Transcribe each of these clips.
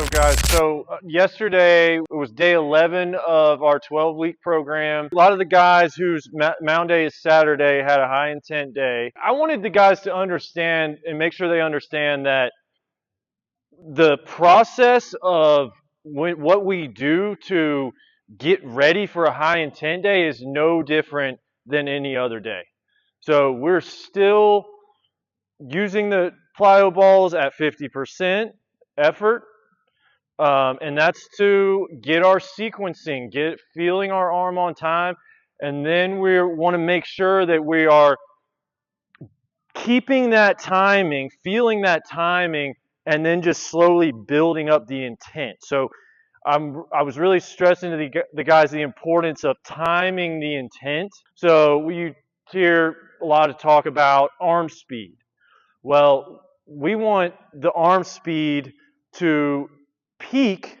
What's up, guys? So yesterday it was day 11 of our 12-week program. A lot of the guys whose mound day is Saturday had a high intent day. I wanted the guys to understand and make sure they understand that the process of what we do to get ready for a high intent day is no different than any other day. So we're still using the plyo balls at 50% effort. And that's to get our sequencing, feeling our arm on time, and then we want to make sure that we are keeping that timing, feeling that timing, and then just slowly building up the intent. So I was really stressing to the guys the importance of timing the intent. So we hear a lot of talk about arm speed. Well, we want the arm speed to peak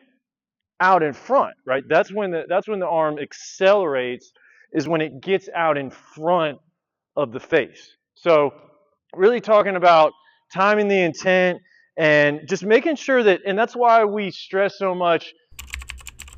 out in front, right? That's when the arm accelerates, is when it gets out in front of the face. So really talking about timing the intent and just making sure that, and that's why we stress so much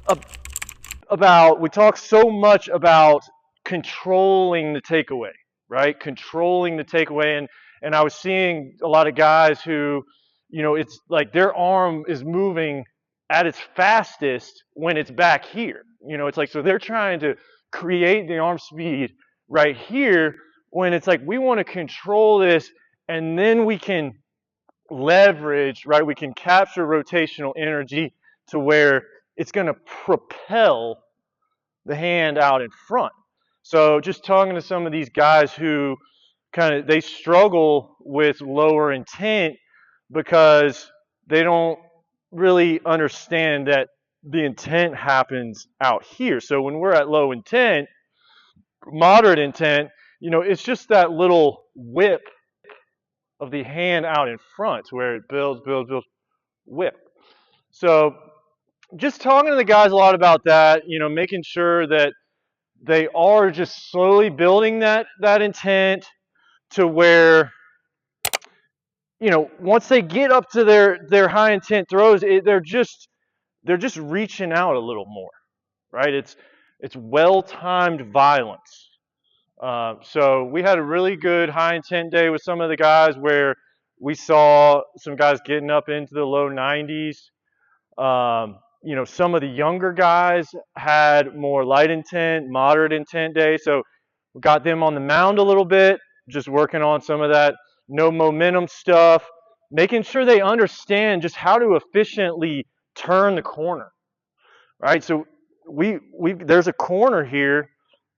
we talk so much about controlling the takeaway, right? Controlling the takeaway. And I was seeing a lot of guys who, it's like their arm is moving at its fastest when it's back here. It's like, so they're trying to create the arm speed right here when it's like we want to control this, and then we can leverage, right? We can capture rotational energy to where it's going to propel the hand out in front. So just talking to some of these guys who they struggle with lower intent because they don't really understand that the intent happens out here. So when we're at low intent, moderate intent, it's just that little whip of the hand out in front where it builds, whip. So just talking to the guys a lot about that, making sure that they are just slowly building that intent to where, once they get up to their high intent throws, they're just reaching out a little more, right? It's well-timed violence. So we had a really good high intent day with some of the guys where we saw some guys getting up into the low 90s. Some of the younger guys had more light intent, moderate intent day. So we got them on the mound a little bit, just working on some of that no momentum stuff, making sure they understand just how to efficiently turn the corner, right? So there's a corner here.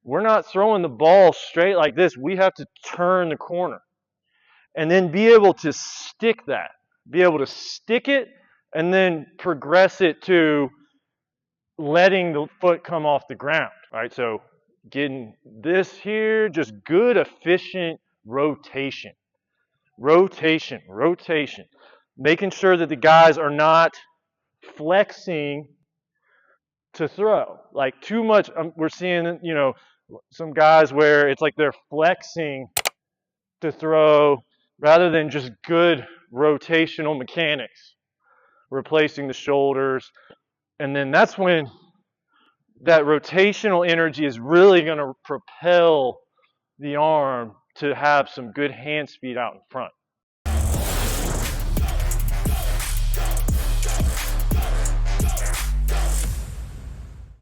We're not throwing the ball straight like this. We have to turn the corner and then be able to stick it and then progress it to letting the foot come off the ground, right? So getting this here, just good, efficient rotation. Making sure that the guys are not flexing to throw. Like too much, we're seeing, some guys where it's like they're flexing to throw rather than just good rotational mechanics, replacing the shoulders. And then that's when that rotational energy is really going to propel the arm to have some good hand speed out in front.